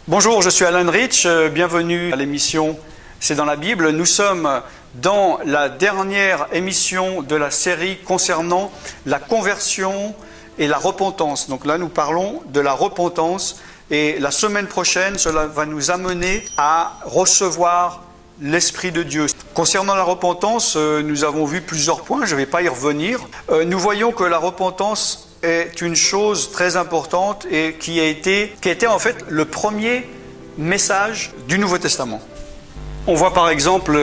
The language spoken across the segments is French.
Bonjour, je suis Alan Rich, bienvenue à l'émission C'est dans la Bible. Nous sommes dans la dernière émission de la série concernant la conversion et la repentance. Donc là, nous parlons de la repentance et la semaine prochaine, cela va nous amener à recevoir l'Esprit de Dieu. Concernant la repentance, nous avons vu plusieurs points, je ne vais pas y revenir. Nous voyons que la repentance est une chose très importante et qui a été en fait le premier message du Nouveau Testament. On voit par exemple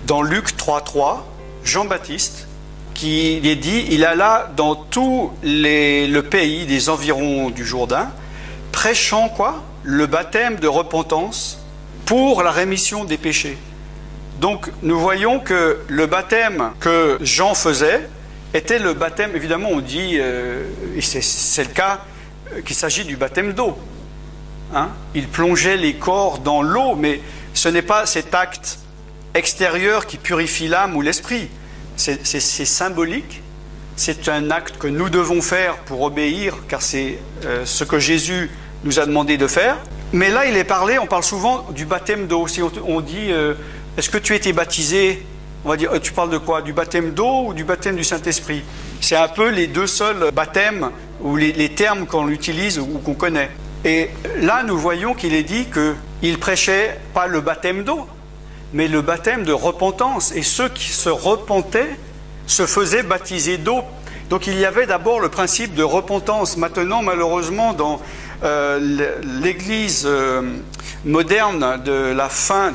dans Luc 3.3, Jean-Baptiste qui est dit, il alla dans tout le pays des environs du Jourdain, prêchant quoi? Le baptême de repentance pour la rémission des péchés. Donc nous voyons que le baptême que Jean faisait était le baptême, évidemment on dit, et c'est le cas, qu'il s'agit du baptême d'eau. Il plongeait les corps dans l'eau, mais ce n'est pas cet acte extérieur qui purifie l'âme ou l'esprit. C'est symbolique, c'est un acte que nous devons faire pour obéir, car c'est ce que Jésus nous a demandé de faire. Mais là, on parle souvent du baptême d'eau. Si on dit, est-ce que tu as été baptisé? On va dire, tu parles de quoi? Du baptême d'eau ou du baptême du Saint-Esprit? C'est un peu les deux seuls baptêmes, ou les termes qu'on utilise ou qu'on connaît. Et là, nous voyons qu'il est dit qu'il prêchait pas le baptême d'eau, mais le baptême de repentance. Et ceux qui se repentaient se faisaient baptiser d'eau. Donc il y avait d'abord le principe de repentance. Maintenant, malheureusement, dans l'Église moderne de la fin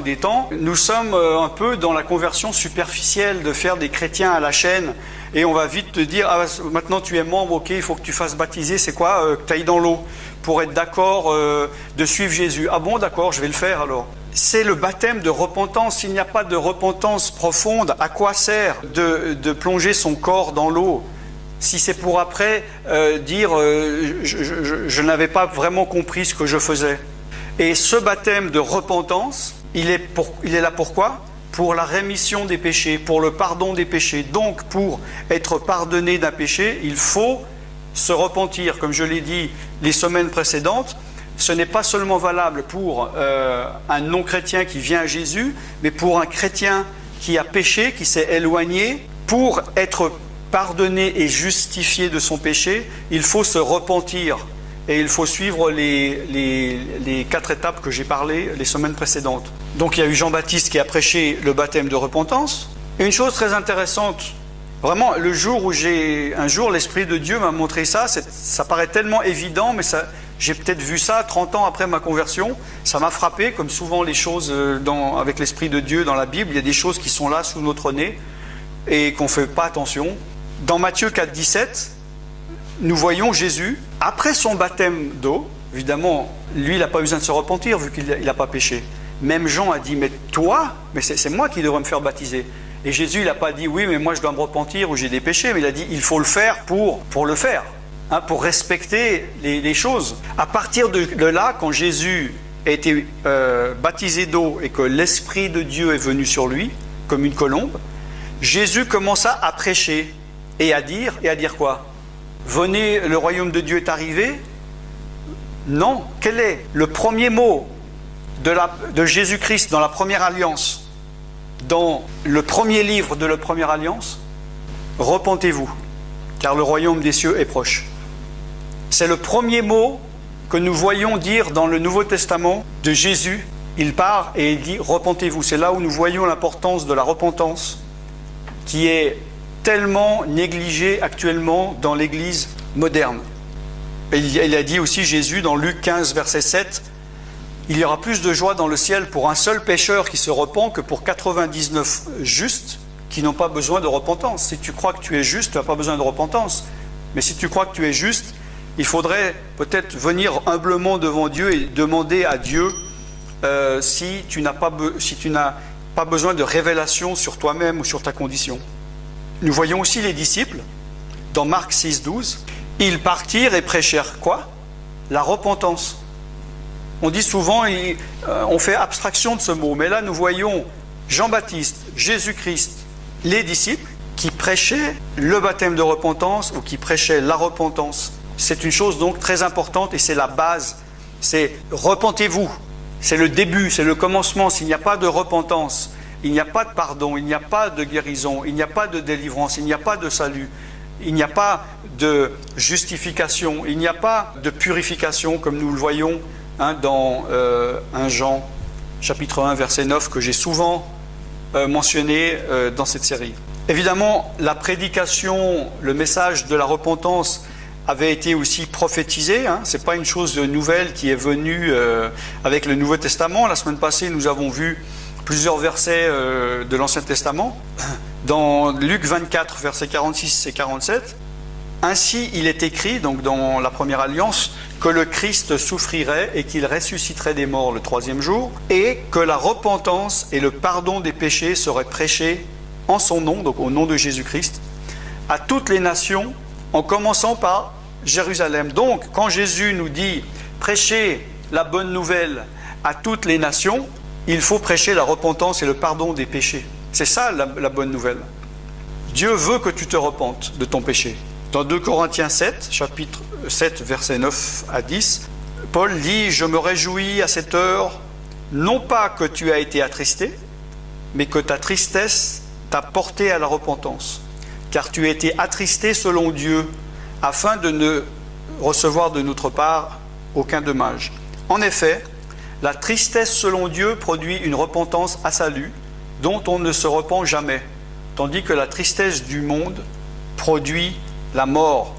des temps, nous sommes un peu dans la conversion superficielle de faire des chrétiens à la chaîne. Et on va vite te dire, maintenant tu es membre, ok, il faut que tu fasses baptiser, c'est quoi? Que tu ailles dans l'eau pour être d'accord de suivre Jésus. Ah bon, d'accord, je vais le faire alors. C'est le baptême de repentance. S'il n'y a pas de repentance profonde, à quoi sert de plonger son corps dans l'eau? Si c'est pour après dire je n'avais pas vraiment compris ce que je faisais. Et ce baptême de repentance, il est là pourquoi? Pour la rémission des péchés, pour le pardon des péchés. Donc, pour être pardonné d'un péché, il faut se repentir. Comme je l'ai dit les semaines précédentes, ce n'est pas seulement valable pour un non-chrétien qui vient à Jésus, mais pour un chrétien qui a péché, qui s'est éloigné. Pour être pardonné et justifié de son péché, il faut se repentir. Et il faut suivre les 4 étapes que j'ai parlé les semaines précédentes. Donc il y a eu Jean-Baptiste qui a prêché le baptême de repentance. Et une chose très intéressante, vraiment le jour où un jour l'Esprit de Dieu m'a montré ça, ça paraît tellement évident, mais j'ai peut-être vu ça 30 ans après ma conversion. Ça m'a frappé, comme souvent les choses avec l'Esprit de Dieu dans la Bible, il y a des choses qui sont là sous notre nez et qu'on ne fait pas attention. Dans Matthieu 4,17, nous voyons Jésus, après son baptême d'eau, évidemment, lui, il n'a pas besoin de se repentir vu qu'il n'a pas péché. Même Jean a dit, mais toi, mais c'est moi qui devrais me faire baptiser. Et Jésus, il n'a pas dit, oui, mais moi je dois me repentir ou j'ai des péchés, mais il a dit, il faut le faire pour le faire, pour respecter les choses. À partir de là, quand Jésus a été baptisé d'eau et que l'Esprit de Dieu est venu sur lui, comme une colombe, Jésus commença à prêcher et à dire quoi? Venez, le royaume de Dieu est arrivé? Non. Quel est le premier mot de Jésus-Christ dans la première alliance? Dans le premier livre de la première alliance? Repentez-vous, car le royaume des cieux est proche. C'est le premier mot que nous voyons dire dans le Nouveau Testament de Jésus. Il part et il dit repentez-vous. C'est là où nous voyons l'importance de la repentance qui est tellement négligé actuellement dans l'Église moderne. Et il a dit aussi Jésus dans Luc 15, verset 7, « Il y aura plus de joie dans le ciel pour un seul pécheur qui se repent que pour 99 justes qui n'ont pas besoin de repentance. » Si tu crois que tu es juste, tu n'as pas besoin de repentance. Mais si tu crois que tu es juste, il faudrait peut-être venir humblement devant Dieu et demander à Dieu si tu n'as pas besoin de révélation sur toi-même ou sur ta condition. Nous voyons aussi les disciples, dans Marc 6, 12, ils partirent et prêchèrent quoi? La repentance. On dit souvent, on fait abstraction de ce mot, mais là nous voyons Jean-Baptiste, Jésus-Christ, les disciples qui prêchaient le baptême de repentance ou qui prêchaient la repentance. C'est une chose donc très importante et c'est la base C'est repentez-vous. C'est le début, c'est le commencement. S'il n'y a pas de repentance, il n'y a pas de pardon, il n'y a pas de guérison, il n'y a pas de délivrance, il n'y a pas de salut, il n'y a pas de justification, il n'y a pas de purification comme nous le voyons dans 1 Jean chapitre 1 verset 9 que j'ai souvent mentionné dans cette série. Évidemment, la prédication, le message de la repentance avait été aussi prophétisé. Ce n'est pas une chose nouvelle qui est venue avec le Nouveau Testament. La semaine passée, nous avons vu plusieurs versets de l'Ancien Testament. Dans Luc 24, versets 46 et 47, « Ainsi il est écrit, donc dans la première alliance, que le Christ souffrirait et qu'il ressusciterait des morts le troisième jour, et que la repentance et le pardon des péchés seraient prêchés en son nom, donc au nom de Jésus-Christ, à toutes les nations, en commençant par Jérusalem. » Donc, quand Jésus nous dit « prêchez la bonne nouvelle à toutes les nations », il faut prêcher la repentance et le pardon des péchés. C'est ça la bonne nouvelle. Dieu veut que tu te repentes de ton péché. Dans 2 Corinthiens 7, chapitre 7, versets 9 à 10, Paul dit « Je me réjouis à cette heure, non pas que tu as été attristé, mais que ta tristesse t'a porté à la repentance. Car tu as été attristé selon Dieu, afin de ne recevoir de notre part aucun dommage. En effet, la tristesse selon Dieu produit une repentance à salut, dont on ne se repent jamais, tandis que la tristesse du monde produit la mort. »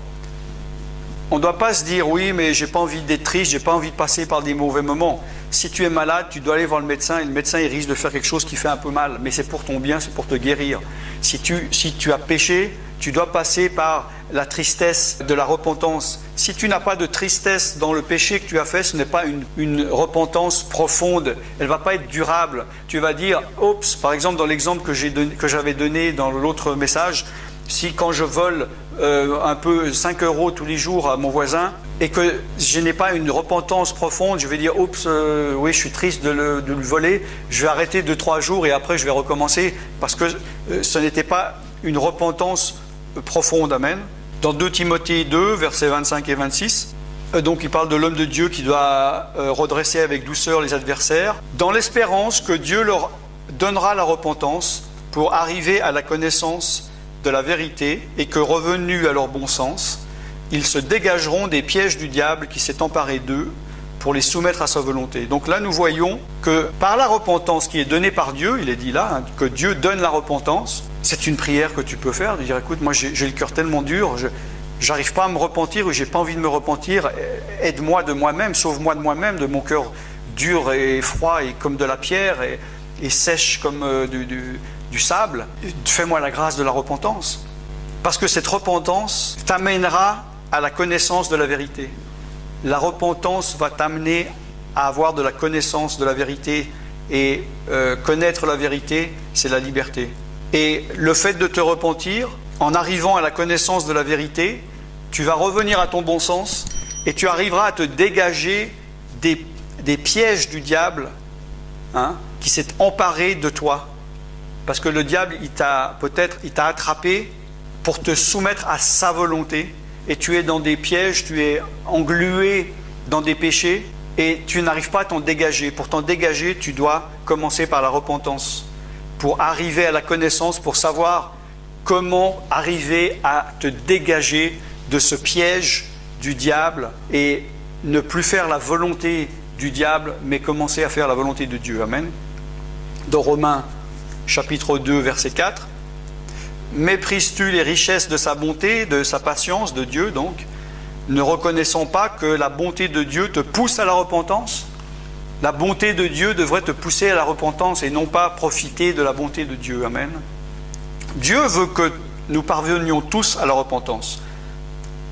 On ne doit pas se dire « oui, mais j'ai pas envie d'être triste, j'ai pas envie de passer par des mauvais moments. » Si tu es malade, tu dois aller voir le médecin, et le médecin il risque de faire quelque chose qui fait un peu mal, mais c'est pour ton bien, c'est pour te guérir. Si tu as péché, tu dois passer par la tristesse de la repentance. Si tu n'as pas de tristesse dans le péché que tu as fait, ce n'est pas une repentance profonde, elle ne va pas être durable. Tu vas dire, oups, par exemple dans l'exemple que j'avais donné dans l'autre message, si quand je vole un peu 5 € tous les jours à mon voisin et que je n'ai pas une repentance profonde, je vais dire, oups, oui, je suis triste de le voler, je vais arrêter 2-3 jours et après je vais recommencer parce que ce n'était pas une repentance profonde. Amen. Dans 2 Timothée 2, versets 25 et 26, donc il parle de l'homme de Dieu qui doit redresser avec douceur les adversaires, dans l'espérance que Dieu leur donnera la repentance pour arriver à la connaissance de la vérité et que, revenus à leur bon sens, ils se dégageront des pièges du diable qui s'est emparé d'eux pour les soumettre à sa volonté. Donc là, nous voyons que par la repentance qui est donnée par Dieu, il est dit là, que Dieu donne la repentance, c'est une prière que tu peux faire, de dire, écoute, moi j'ai le cœur tellement dur, j'arrive pas à me repentir ou j'ai pas envie de me repentir, aide-moi de moi-même, sauve-moi de moi-même, de mon cœur dur et froid et comme de la pierre et sèche comme du sable, fais-moi la grâce de la repentance. Parce que cette repentance t'amènera à la connaissance de la vérité. La repentance va t'amener à avoir de la connaissance de la vérité et connaître la vérité, c'est la liberté. Et le fait de te repentir, en arrivant à la connaissance de la vérité, tu vas revenir à ton bon sens et tu arriveras à te dégager des pièges du diable qui s'est emparé de toi. Parce que le diable, il t'a attrapé pour te soumettre à sa volonté et tu es dans des pièges, tu es englué dans des péchés et tu n'arrives pas à t'en dégager. Pour t'en dégager, tu dois commencer par la repentance pour arriver à la connaissance, pour savoir comment arriver à te dégager de ce piège du diable et ne plus faire la volonté du diable, mais commencer à faire la volonté de Dieu. Amen. Dans Romains chapitre 2, verset 4, « Méprises-tu les richesses de sa bonté, de sa patience, de Dieu donc, ne reconnaissant pas que la bonté de Dieu te pousse à la repentance ?» La bonté de Dieu devrait te pousser à la repentance et non pas profiter de la bonté de Dieu. Amen. Dieu veut que nous parvenions tous à la repentance.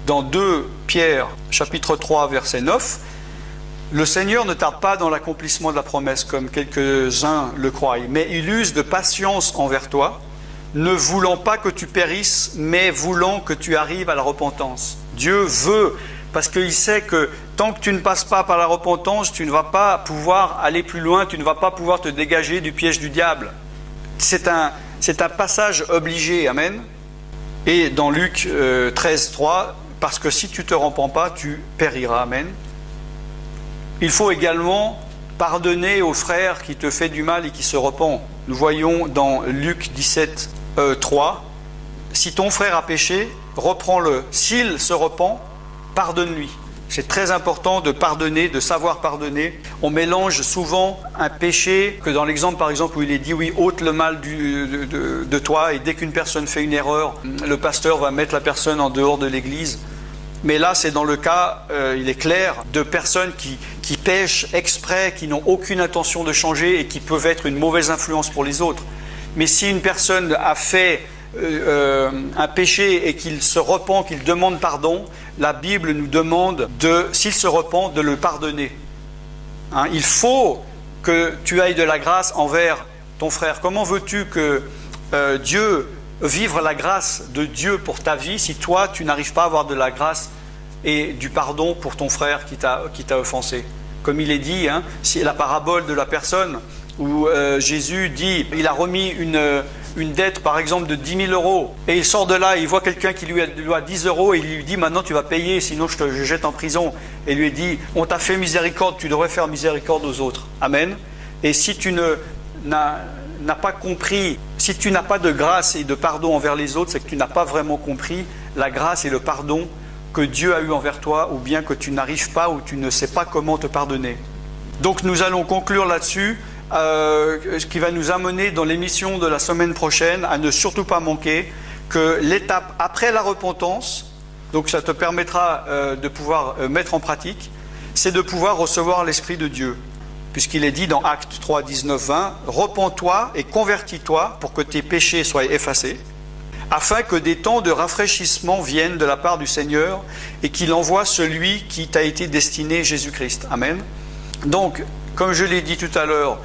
Dans 2 Pierre, chapitre 3, verset 9, le Seigneur ne tarde pas dans l'accomplissement de la promesse, comme quelques-uns le croient, mais il use de patience envers toi, ne voulant pas que tu périsses, mais voulant que tu arrives à la repentance. Dieu veut, parce qu'il sait que tant que tu ne passes pas par la repentance, tu ne vas pas pouvoir aller plus loin, tu ne vas pas pouvoir te dégager du piège du diable. C'est un passage obligé, amen. Et dans Luc 13, 3, parce que si tu ne te repens pas, tu périras, amen. Il faut également pardonner au frère qui te fait du mal et qui se repent. Nous voyons dans Luc 17, 3, si ton frère a péché, reprends-le. S'il se repent, pardonne-lui. C'est très important de pardonner, de savoir pardonner. On mélange souvent un péché, que dans l'exemple par exemple où il est dit oui, ôte le mal de toi, et dès qu'une personne fait une erreur, le pasteur va mettre la personne en dehors de l'église. Mais là c'est dans le cas, il est clair, de personnes qui pêchent exprès, qui n'ont aucune intention de changer et qui peuvent être une mauvaise influence pour les autres. Mais si une personne a fait un péché et qu'il se repent, qu'il demande pardon, la Bible nous demande, s'il se repent, de le pardonner. Hein, il faut que tu ailles de la grâce envers ton frère. Comment veux-tu que Dieu vivre la grâce de Dieu pour ta vie si toi tu n'arrives pas à avoir de la grâce et du pardon pour ton frère qui t'a offensé? Comme il est dit, hein, c'est la parabole de la personne où Jésus dit, il a remis une dette par exemple de 10 000 euros et il sort de là, il voit quelqu'un qui lui doit 10 euros et il lui dit maintenant tu vas payer sinon je jette en prison, et lui dit on t'a fait miséricorde, tu devrais faire miséricorde aux autres. Amen. Et si tu n'as pas compris, si tu n'as pas de grâce et de pardon envers les autres, c'est que tu n'as pas vraiment compris la grâce et le pardon que Dieu a eu envers toi, ou bien que tu n'arrives pas ou tu ne sais pas comment te pardonner. Donc nous allons conclure là-dessus. Ce qui va nous amener dans l'émission de la semaine prochaine à ne surtout pas manquer que l'étape après la repentance, donc ça te permettra de pouvoir mettre en pratique, c'est de pouvoir recevoir l'Esprit de Dieu. Puisqu'il est dit dans Actes 3, 19, 20, « Repens-toi et convertis-toi pour que tes péchés soient effacés, afin que des temps de rafraîchissement viennent de la part du Seigneur et qu'il envoie celui qui t'a été destiné, Jésus-Christ. » Amen. Donc, comme je l'ai dit tout à l'heure,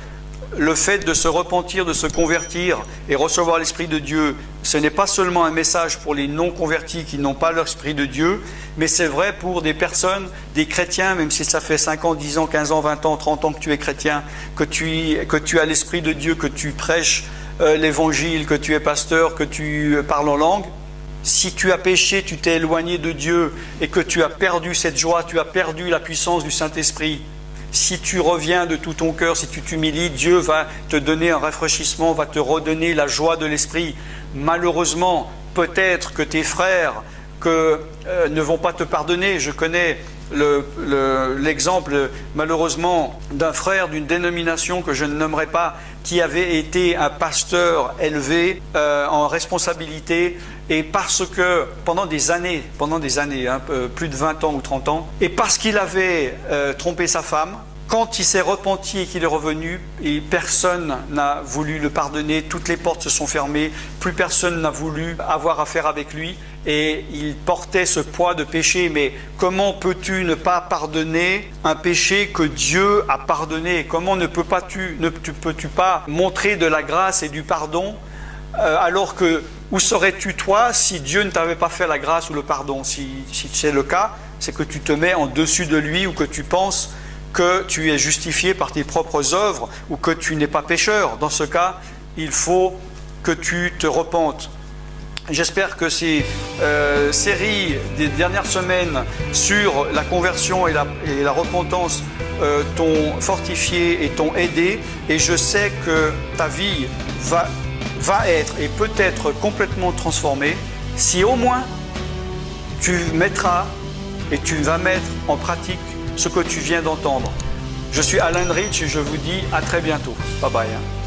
le fait de se repentir, de se convertir et recevoir l'Esprit de Dieu, ce n'est pas seulement un message pour les non-convertis qui n'ont pas l'Esprit de Dieu, mais c'est vrai pour des personnes, des chrétiens, même si ça fait 5 ans, 10 ans, 15 ans, 20 ans, 30 ans que tu es chrétien, que tu as l'Esprit de Dieu, que tu prêches l'Évangile, que tu es pasteur, que tu parles en langue. Si tu as péché, tu t'es éloigné de Dieu et que tu as perdu cette joie, tu as perdu la puissance du Saint-Esprit, si tu reviens de tout ton cœur, si tu t'humilies, Dieu va te donner un rafraîchissement, va te redonner la joie de l'esprit. Malheureusement, peut-être que tes frères ne vont pas te pardonner. Je connais l'exemple, malheureusement, d'un frère d'une dénomination que je ne nommerai pas, qui avait été un pasteur élevé en responsabilité, et parce que pendant des années, hein, plus de 20 ans ou 30 ans, et parce qu'il avait trompé sa femme, quand il s'est repenti et qu'il est revenu, et personne n'a voulu le pardonner, toutes les portes se sont fermées, plus personne n'a voulu avoir affaire avec lui, et il portait ce poids de péché. Mais comment peux-tu ne pas pardonner un péché que Dieu a pardonné? Comment ne peux-tu pas montrer de la grâce et du pardon alors que où serais-tu toi si Dieu ne t'avait pas fait la grâce ou le pardon? Si c'est le cas, c'est que tu te mets en dessus de lui, ou que tu penses que tu es justifié par tes propres œuvres, ou que tu n'es pas pécheur. Dans ce cas, il faut que tu te repentes. J'espère que ces séries des dernières semaines sur la conversion et la repentance t'ont fortifié et t'ont aidé, et je sais que ta vie va être et peut être complètement transformée si au moins tu mettras et tu vas mettre en pratique ce que tu viens d'entendre. Je suis Alain Rich et je vous dis à très bientôt. Bye bye.